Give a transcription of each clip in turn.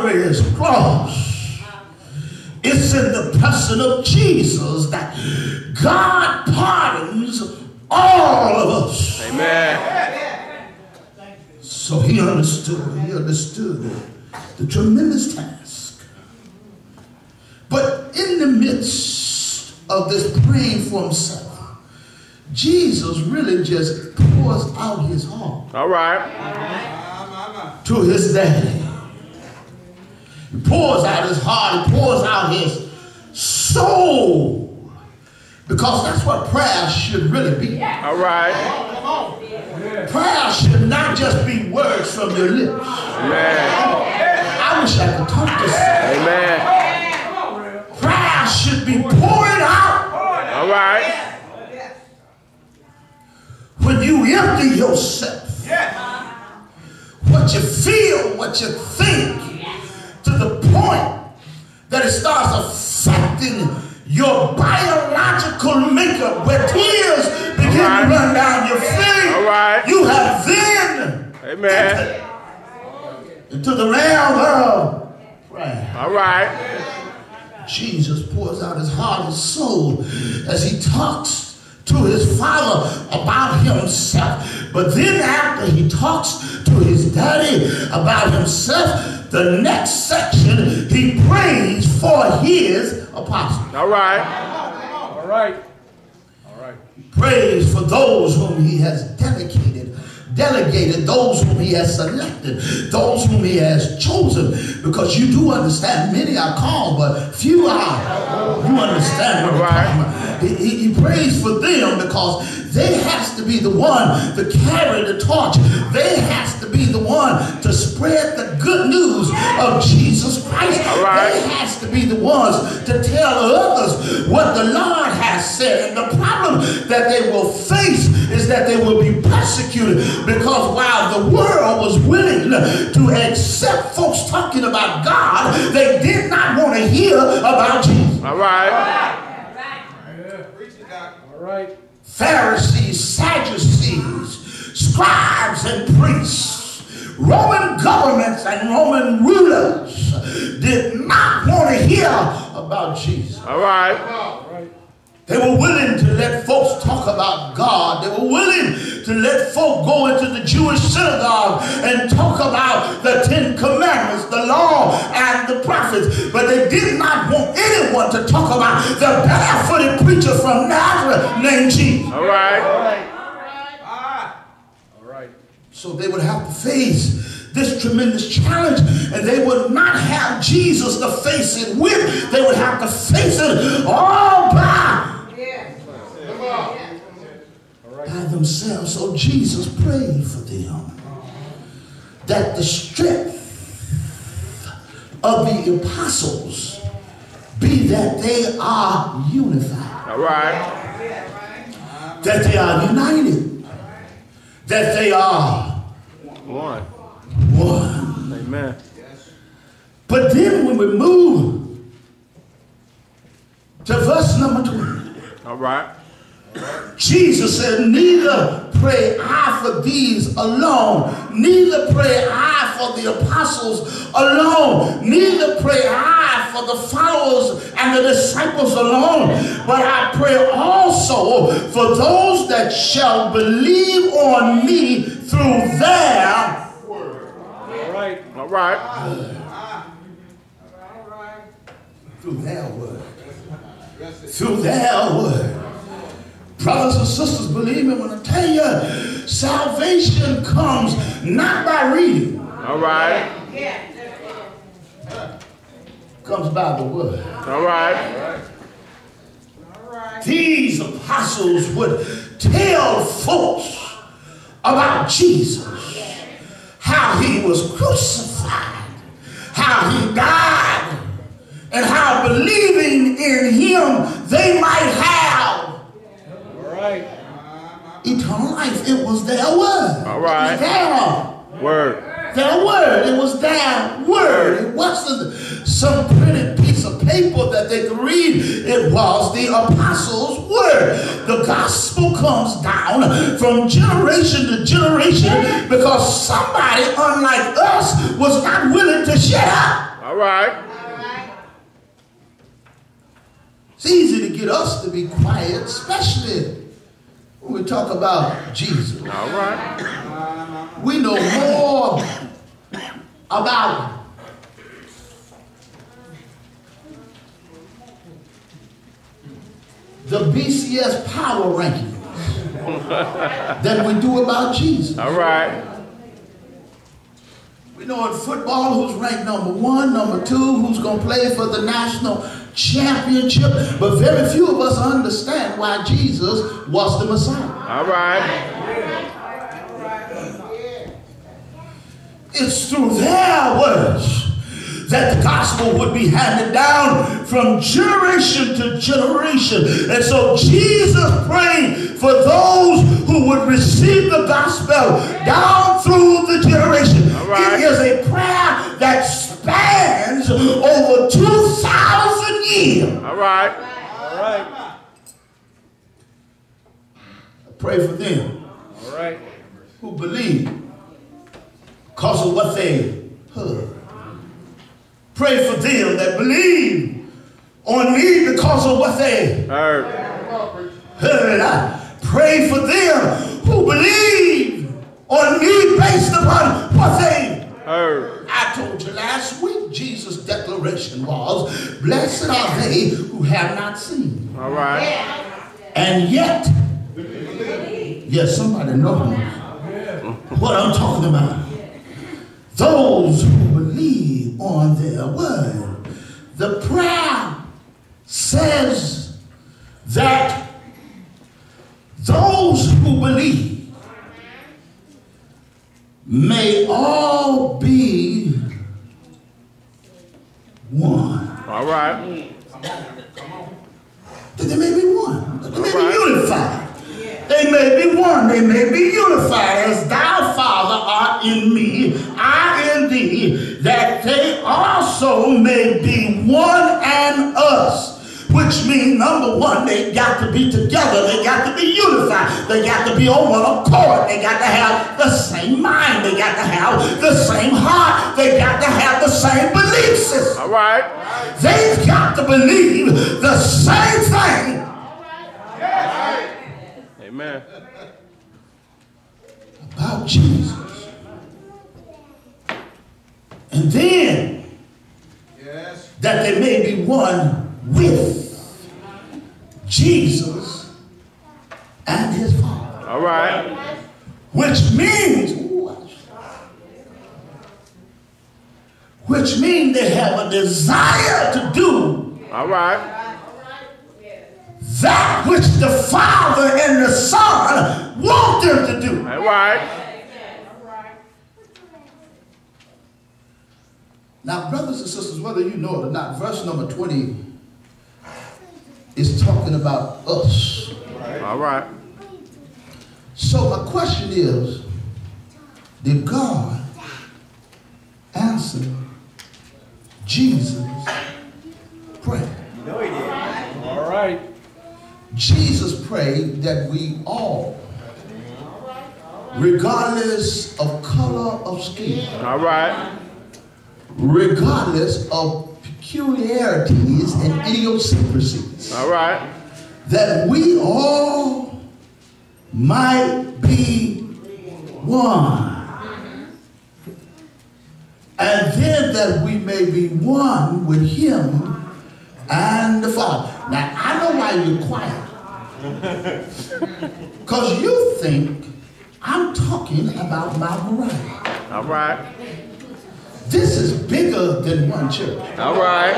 Calvary's cross. It's in the person of Jesus that God pardons all of us. Amen. So he understood the tremendous task. But in the midst of this praying for himself, Jesus really just pours out his heart. All right. To his daddy. He pours out his heart. He pours out his soul. Because that's what prayer should really be. All right. Prayer should not just be words from your lips. Amen. I wish I could talk to someone. Amen. Prayer should be pouring out. All right. When you empty yourself, what you feel, what you think, to the point that it starts affecting your biological makeup, where tears begin to run down your face. All right. You have then Amen. into the realm of prayer. All right. Jesus pours out his heart and soul as he talks to his Father about himself. But then after he talks to his daddy about himself, the next section he prays for his apostles. All right. All right. All right. He prays for those whom he has delegated, those whom he has selected, those whom he has chosen. Because you do understand, many are called, but few are. You understand what I'm talking about. He prays for them because they has to be the one to carry the torch. They has to be the one to spread the good news of Jesus Christ. Right. They has to be the ones to tell others what the Lord has said. And the problem that they will face is that they will be persecuted, because while the world was willing to accept folks talking about God, they did not want to hear about Jesus. All right. All right. Pharisees, Sadducees, scribes and priests, Roman governments and Roman rulers did not want to hear about Jesus. All right. They were willing to let folks talk about God. They were willing to let folk go into the Jewish synagogue and talk about the 10 Commandments, the law, and the prophets. But they did not want anyone to talk about the barefooted preacher from Nazareth named Jesus. All right. All right. So they would have to face this tremendous challenge, and they would not have Jesus to face it with. They would have to face it all by themselves. So Jesus prayed for them that the strength of the apostles be that they are unified. All right. That they are united. That they are One. one. Amen. But then when we move to verse number 20, All right. Jesus said, neither pray I for these alone, neither pray I for the apostles alone, neither pray I for the followers and the disciples alone, but I pray also for those that shall believe on me through their word. All right. All right. Through their word. Through their word. Brothers and sisters, believe me when I tell you, salvation comes not by reading. All right. Comes by the word. All right. These apostles would tell folks about Jesus, how he was crucified, how he died, and how believing in him they might have eternal life. It was their word. All right. It was their Word. Their word. It was their word. It wasn't some pretty piece of paper that they could read. It was the apostles' word. The gospel comes down from generation to generation because somebody, unlike us, was not willing to shut up. All right. It's easy to get us to be quiet, especially when we talk about Jesus. All right. We know more about the BCS power rankings than we do about Jesus. All right. We know in football who's ranked number 1, number 2, who's going to play for the national championship, but very few of us understand why Jesus was the Messiah. All right. It's through their words that the gospel would be handed down from generation to generation. And so Jesus prayed for those who would receive the gospel down through the generation. All right. It is a prayer that spans over 2,000 years. All right. All right. I pray for them All right. who believe because of what they heard. Pray for them that believe on me because of what they Heard. heard. I pray for them who believe on me based upon what they Heard. I told you last week, Jesus' declaration was, blessed are they who have not seen. All right. And yet, yes, somebody knows what I'm talking about. Those who believe on their word. The prayer says that those who believe may all be one. All right. That they may be one. That they may be unified. They may be one. They may be unified. As thou, Father, art in me, I in thee, that they also may be one and us. Which means, number one, they got to be together. They got to be unified. They got to be on one accord. They got to have the same mind. They got to have the same heart. They got to have the same belief system. All right. They've got to believe the same thing. Amen. About Jesus. And then that they may be one with Jesus and his Father. All right. Which means they have a desire to do All right. that which the Father and the Son want them to do. All right. Now, brothers and sisters, whether you know it or not, verse number 20 is talking about us. All right. So my question is, did God answer Jesus' prayer? No, he did. All right. Jesus prayed that we all, regardless of color of skin, All right. regardless of peculiarities and idiosyncrasies, All right. that we all might be one. And then that we may be one with him and the Father. Now, I know why you're quiet. Because you think I'm talking about Mount Moriah. All right. This is bigger than one church. All right.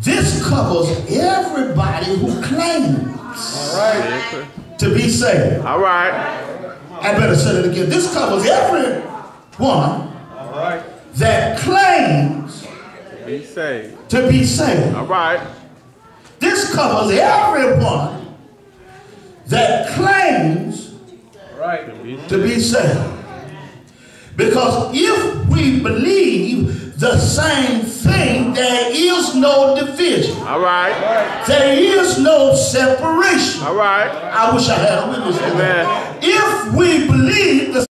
This covers everybody who claims All right. to be saved. All right. I better say it again. This covers everyone All right. that claims Be saved. to be saved. All right. This covers everyone that claims All right. to be saved. Because if we believe the same thing, there is no division. All right. There is no separation. All right. I wish I had a witness. Amen. If we believe the